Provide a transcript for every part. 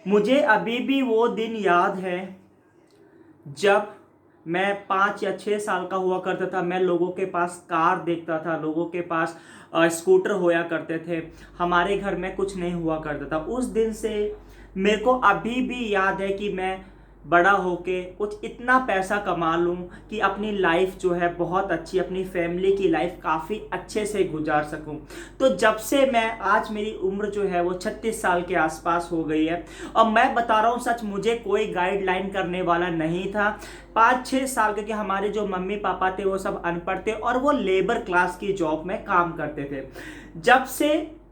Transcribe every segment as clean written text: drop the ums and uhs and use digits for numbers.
मुझे अभी भी वो दिन याद है जब मैं 5 या 6 साल का हुआ करता था। मैं लोगों के पास कार देखता था, लोगों के पास स्कूटर होया करते थे। हमारे घर में कुछ नहीं हुआ करता था। उस दिन से मेरे को अभी भी याद है कि मैं बड़ा होके कुछ इतना पैसा कमा लूं कि अपनी लाइफ जो है बहुत अच्छी, अपनी फैमिली की लाइफ काफ़ी अच्छे से गुजार सकूं। तो जब से मैं आज, मेरी उम्र जो है वो 36 साल के आसपास हो गई है। और मैं बता रहा हूँ सच, मुझे कोई गाइडलाइन करने वाला नहीं था। 5-6 साल के हमारे जो मम्मी पापा थे वो सब अनपढ़ थे और वो लेबर क्लास की जॉब में काम करते थे जब से।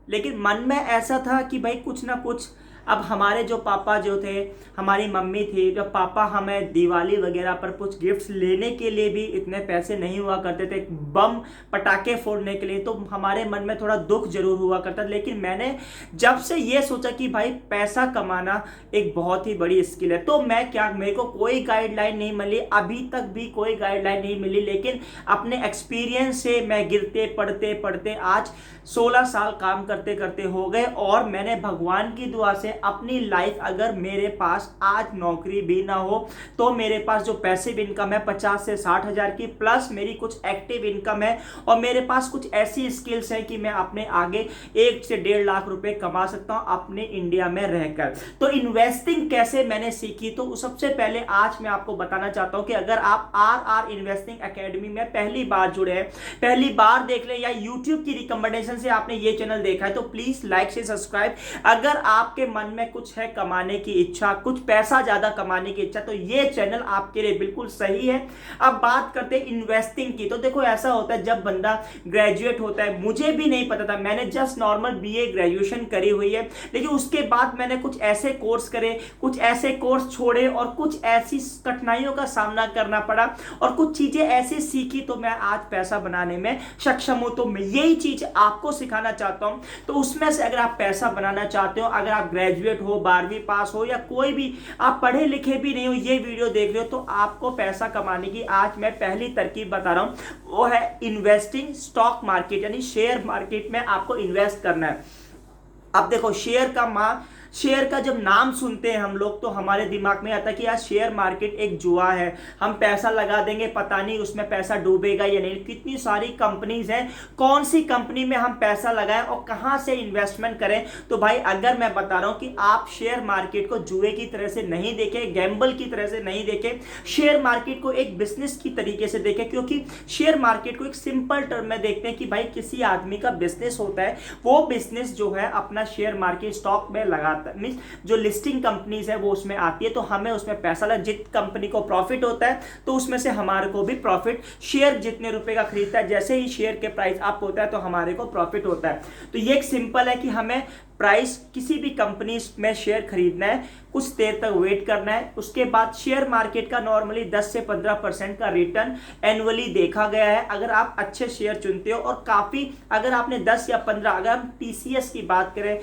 लेकिन मन में ऐसा था कि भाई कुछ ना कुछ। अब हमारे जो पापा जो थे, हमारी मम्मी थी, जब पापा हमें दिवाली वगैरह पर कुछ गिफ्ट्स लेने के लिए भी इतने पैसे नहीं हुआ करते थे, बम पटाखे फोड़ने के लिए, तो हमारे मन में थोड़ा दुख जरूर हुआ करता। लेकिन मैंने जब से ये सोचा कि भाई पैसा कमाना एक बहुत ही बड़ी स्किल है, तो मैं क्या, मेरे को कोई गाइडलाइन नहीं मिली, अभी तक भी कोई गाइडलाइन नहीं मिली। लेकिन अपने एक्सपीरियंस से मैं गिरते पढ़ते पढ़ते आज 16 साल काम करते करते हो गए। और मैंने भगवान की दुआ से अपनी लाइफ, अगर मेरे पास आज नौकरी भी ना हो तो मेरे पास जो पैसिव इनकम है 50 से 60 हज़ार की, प्लस मेरी कुछ एक्टिव इनकम है और मेरे पास कुछ ऐसी स्किल्स हैं कि मैं अपने आगे 1 से 1.5 लाख रुपए कमा सकता हूं अपने इंडिया में रहकर। तो इन्वेस्टिंग कैसे मैंने सीखी, तो सबसे पहले आज मैं आपको बताना चाहता हूं कि अगर आप आर इन्वेस्टिंग एकेडमी में पहली बार जुड़े हैं, पहली बार देख ले, या यूट्यूब की रिकमेंडेशन से आपने ये चैनल देखा है, तो प्लीज लाइक से सब्सक्राइब। अगर आपके मन में कुछ है कमाने की इच्छा, कुछ पैसा ज्यादा कमाने की इच्छा, तो ये चैनल आपके लिए बिल्कुल सही है। अब बात करते हैं इन्वेस्टिंग की। तो देखो ऐसा होता है, जब बंदा ग्रेजुएट होता है, मुझे भी नहीं पता था, मैंने जस्ट नॉर्मल बीए ग्रेजुएशन करी हुई है, लेकिन उसके बाद मैंने कुछ ऐसे कोर्स करे, कुछ ऐसे कोर्स छोड़े और कुछ ऐसी कठिनाइयों का सामना करना पड़ा और कुछ चीजें ऐसी सीखी, तो मैं आज पैसा बनाने में सक्षम हूं। तो मैं यही चीज आपको सिखाना चाहता हूं। तो उसमें से अगर आप पैसा बनाना चाहते हो, अगर आप ग्रेजुएट हो, 12वीं पास हो, या कोई भी आप पढ़े लिखे भी नहीं हो, ये वीडियो देख रहे हो, तो आपको पैसा कमाने की आज मैं पहली तरकीब बता रहा हूं, वो है इन्वेस्टिंग स्टॉक मार्केट, यानी शेयर मार्केट में आपको इन्वेस्ट करना है। अब देखो, शेयर का जब नाम सुनते हैं हम लोग, तो हमारे दिमाग में आता है कि यार शेयर मार्केट एक जुआ है, हम पैसा लगा देंगे, पता नहीं उसमें पैसा डूबेगा या नहीं। कितनी सारी कंपनीज हैं, कौन सी कंपनी में हम पैसा लगाएं और कहां से इन्वेस्टमेंट करें। तो भाई अगर मैं बता रहा हूं कि आप शेयर मार्केट को जुए की तरह से नहीं देखें, गैम्बल की तरह से नहीं देखें, शेयर मार्केट को एक बिजनेस की तरीके से देखें। क्योंकि शेयर मार्केट को एक सिंपल टर्म में देखते हैं कि भाई किसी आदमी का बिजनेस होता है, वो बिजनेस जो है अपना शेयर मार्केट स्टॉक में लगाता, मींस जो लिस्टिंग कंपनीज है वो उसमें आती है, तो हमें उसमें पैसा लगा, जित कंपनी को प्रॉफिट होता है तो उसमें से हमारे को भी प्रॉफिट, शेयर जितने रुपए का खरीदता है, जैसे ही शेयर के प्राइस अप होता है तो हमारे को प्रॉफिट होता है। तो ये एक सिंपल है कि हमें प्राइस किसी भी कंपनी में शेयर खरीदना है, कुछ देर तक वेट करना है, उसके बाद शेयर मार्केट का नॉर्मली 10 से 15% का रिटर्न एनुअली देखा गया है। अगर आप अच्छे शेयर चुनते हो और काफी, अगर आपने 10 या 15, अगर हम टीसीएस की बात करें,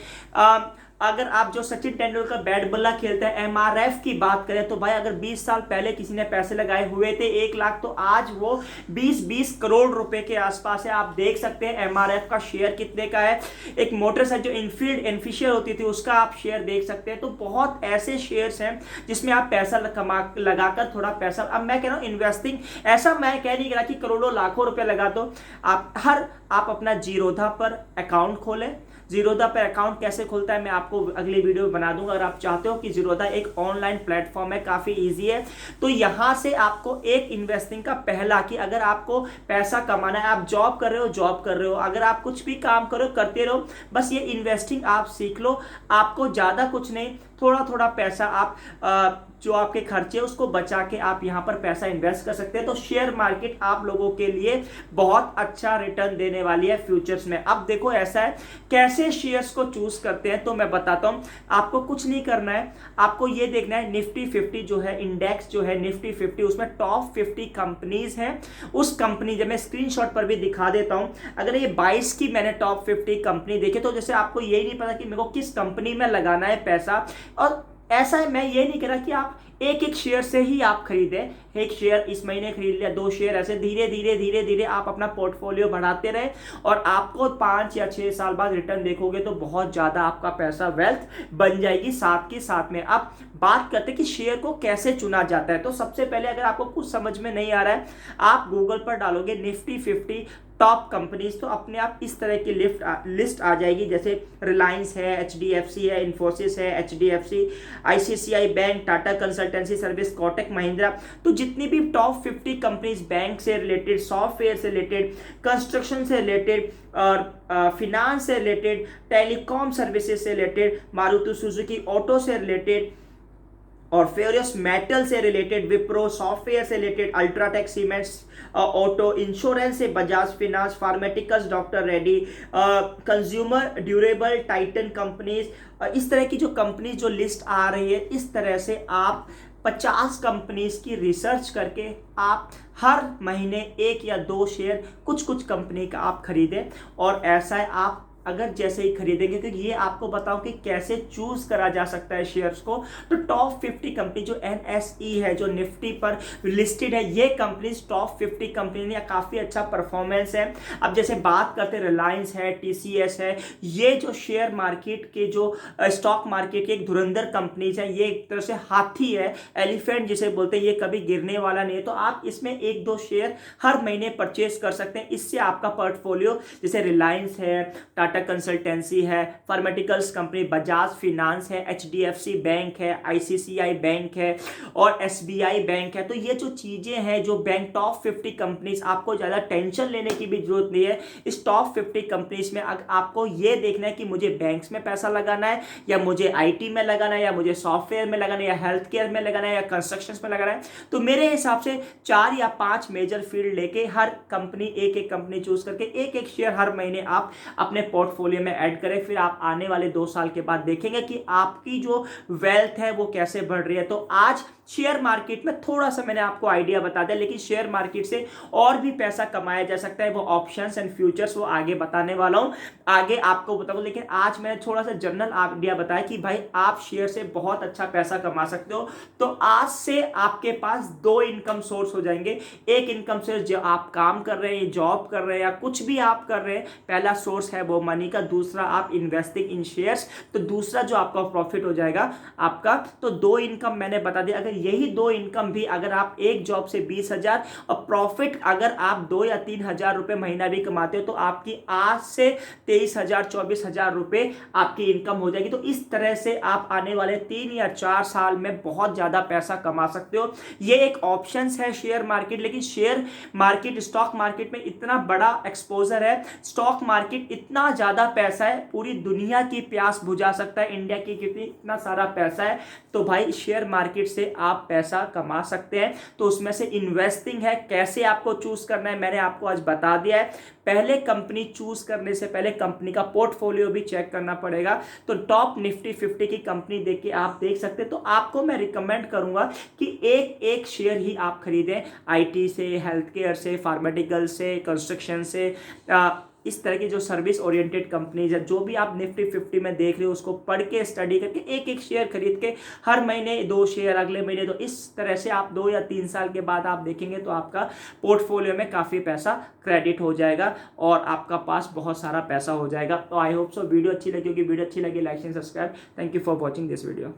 अगर आप जो सचिन तेंदुलकर बैट बल्ला खेलते हैं एमआरएफ की बात करें, तो भाई अगर 20 साल पहले किसी ने पैसे लगाए हुए थे 1 लाख, तो आज वो 20-20 करोड़ रुपए के आसपास है। आप देख सकते हैं एमआरएफ का शेयर कितने का है। एक मोटरसाइकिल जो इनफील्ड एनफिशियर होती थी उसका आप शेयर देख सकते हैं। तो बहुत ऐसे शेयर्स हैं जिसमें आप पैसा लगाकर थोड़ा पैसा, अब मैं कह रहा हूँ इन्वेस्टिंग, ऐसा मैं कह नहीं रहा कि करोड़ों लाखों रुपए लगा दो। आप अपना जीरोधा पर अकाउंट खोलें। जीरोधा पर अकाउंट कैसे खुलता है मैं आपको अगली वीडियो में बना दूंगा। अगर आप चाहते हो कि जीरोधा एक ऑनलाइन प्लेटफॉर्म है, काफी इजी है, तो यहां से आपको एक इन्वेस्टिंग का पहला, कि अगर आपको पैसा कमाना है, आप जॉब कर रहे हो, अगर आप कुछ भी काम करो करते रहो, बस ये इन्वेस्टिंग आप सीख लो। आपको ज्यादा कुछ नहीं, थोड़ा थोड़ा पैसा आप जो आपके खर्चे उसको बचा के आप यहां पर पैसा इन्वेस्ट कर सकते हैं। तो शेयर मार्केट आप लोगों के लिए बहुत अच्छा रिटर्न देने वाली है फ्यूचर्स में। अब देखो ऐसा है, कैसे शेयर्स को चूज करते हैं, तो मैं बताता हूं। आपको कुछ नहीं करना है, आपको ये देखना है निफ्टी 50 जो है, इंडेक्स जो है निफ्टी 50, उसमें टॉप 50 कंपनीज हैं। उस कंपनी, जब मैं स्क्रीनशॉट पर भी दिखा देता हूं, अगर ये 22 की मैंने टॉप 50 कंपनी देखी, तो जैसे आपको यही नहीं पता कि मेरे को किस कंपनी में लगाना है पैसा, और ऐसा है, मैं ये नहीं कह रहा कि आप एक एक शेयर से ही आप खरीदें, एक शेयर इस महीने खरीद लिया, 2 शेयर, ऐसे धीरे धीरे धीरे धीरे आप अपना पोर्टफोलियो बढ़ाते रहे और आपको 5 या 6 साल बाद रिटर्न देखोगे तो बहुत ज़्यादा आपका पैसा वेल्थ बन जाएगी। साथ के साथ में अब बात करते हैं कि शेयर को कैसे चुना जाता है। तो सबसे पहले अगर आपको कुछ समझ में नहीं आ रहा है, आप गूगल पर डालोगे निफ्टी 50 टॉप कंपनीज, तो अपने आप इस तरह की लिस्ट आ जाएगी, जैसे रिलायंस है, एचडीएफसी है, इन्फोसिस है, HDFC, ICICI bank, Tata consultancy service, Kotak Mahindra. तो जितनी भी टॉप 50 कंपनीज बैंक से रिलेटेड, सॉफ्टवेयर से रिलेटेड, कंस्ट्रक्शन से रिलेटेड और फिनांस से रिलेटेड, टेलीकॉम सर्विसेज से रिलेटेड, मारुति सुजुकी ऑटो से रिलेटेड और फेरियस मेटल से रिलेटेड, विप्रो सॉफ्टवेयर से related, UltraTech cements, auto, insurance से Bajaj finance, pharmaceuticals doctor Reddy, consumer durable, Titan companies, इस तरह की जो कंपनीज जो लिस्ट आ रही है, इस तरह से आप 50 कंपनीज की रिसर्च करके आप हर महीने 1 या 2 शेयर कुछ कुछ कंपनी का आप खरीदें। और ऐसा है, आप अगर जैसे ही खरीदेंगे, क्योंकि ये आपको बताऊं कि कैसे चूज करा जा सकता है शेयर्स को। तो टॉप 50 कंपनी जो एनएसई है, जो निफ्टी पर लिस्टेड है, ये कंपनी टॉप 50 कंपनी ने काफी अच्छा परफॉर्मेंस है। अब जैसे बात करते हैं, रिलायंस है, टीसीएस है, ये जो शेयर मार्केट के जो स्टॉक मार्केट के एक धुरंधर कंपनीज है, ये एक तरह से हाथी है, एलिफेंट जिसे बोलते हैं, ये कभी गिरने वाला नहीं है। तो आप इसमें 1-2 शेयर हर महीने परचेज कर सकते हैं। इससे आपका पोर्टफोलियो, जैसे रिलायंस है, टाटा कंसल्टेंसी है, फार्मेटिकल्स कंपनी, बजाज फिनांस है, एचडीएफसी बैंक है, आईसीआईसीआई बैंक है और एसबीआई बैंक है। तो ये जो चीजें हैं, जो बैंक टॉप 50 कंपनीज, आपको ज्यादा टेंशन लेने की भी जरूरत नहीं है। इस टॉप 50 कंपनीज में आपको ये देखना है कि मुझे बैंक्स में पैसा लगाना है, या मुझे आईटी में लगाना है, या मुझे सॉफ्टवेयर में लगाना है, या हेल्थ केयर में लगाना है, या कंस्ट्रक्शन में लगाना है। तो मेरे हिसाब से 4 या 5 मेजर फील्ड लेके हर कंपनी, एक एक कंपनी चूज करके एक एक शेयर हर महीने आप अपने पोर्टफोलियो में ऐड करें। फिर आप आने वाले 2 साल के बाद देखेंगे कि आपकी जो वेल्थ है वो कैसे बढ़ रही है। तो आज शेयर मार्केट में थोड़ा सा मैंने आपको आइडिया बता दिया, लेकिन शेयर मार्केट से और भी पैसा कमाया जा सकता है। वो ऑप्शंस एंड फ्यूचर्स वो आगे बताने वाला हूं, आगे आपको बताऊंगा। लेकिन आज मैंने थोड़ा सा जनरल आइडिया बताया कि भाई आप शेयर से बहुत अच्छा पैसा कमा सकते हो। तो आज से आपके पास 2 इनकम सोर्स हो जाएंगे। एक इनकम सोर्स जो आप काम कर रहे हैं, जॉब कर रहे हैं, या कुछ भी आप कर रहे हैं, पहला सोर्स है वो मनी का, दूसरा आप इन्वेस्टिंग इन शेयर्स, तो दूसरा जो आपका प्रॉफिट हो जाएगा आपका। तो 2 इनकम मैंने बता दिया। अगर यही 2 इनकम भी, अगर आप एक जॉब से 20,000 और प्रॉफिट अगर आप 2 या 3,000 रुपए महीना भी कमाते हो, तो आपकी आज से 23,000 24,000 रुपए आपकी इनकम हो जाएगी। तो इस तरह से आप आने वाले 3 या 4 साल में बहुत ज्यादा पैसा कमा सकते हो। ये एक ऑप्शन है शेयर मार्केट। लेकिन शेयर मार्केट, स्टॉक मार्केट में इतना बड़ा एक्सपोजर है, स्टॉक मार्केट इतना ज्यादा पैसा है, पूरी दुनिया की प्यास बुझा सकता है। इंडिया की कितनी, इतना सारा पैसा है। तो भाई शेयर मार्केट से आप पैसा कमा सकते हैं। तो उसमें से इन्वेस्टिंग है, कैसे आपको चूज करना है मैंने आपको आज बता दिया है। पहले कंपनी चूज करने से पहले कंपनी का पोर्टफोलियो भी चेक करना पड़ेगा। तो टॉप निफ्टी 50 की कंपनी देख के आप देख सकते हैं। तो आपको मैं रिकमेंड करूंगा कि एक एक शेयर ही आप खरीदें, आईटी से, हेल्थ केयर से, फार्मेटिकल से, कंस्ट्रक्शन से, इस तरह की जो सर्विस ओरिएंटेड कंपनीज है, जो भी आप निफ्टी 50 में देख रहे हो, उसको पढ़ के स्टडी करके एक एक शेयर खरीद के हर महीने 2 शेयर, अगले महीने 2, इस तरह से आप 2 या 3 साल के बाद आप देखेंगे तो आपका पोर्टफोलियो में काफ़ी पैसा क्रेडिट हो जाएगा और आपका पास बहुत सारा पैसा हो जाएगा। तो आई होप सो वीडियो अच्छी लगी होगी। वीडियो अच्छी लगी like and subscribe. Thank you for watching this video.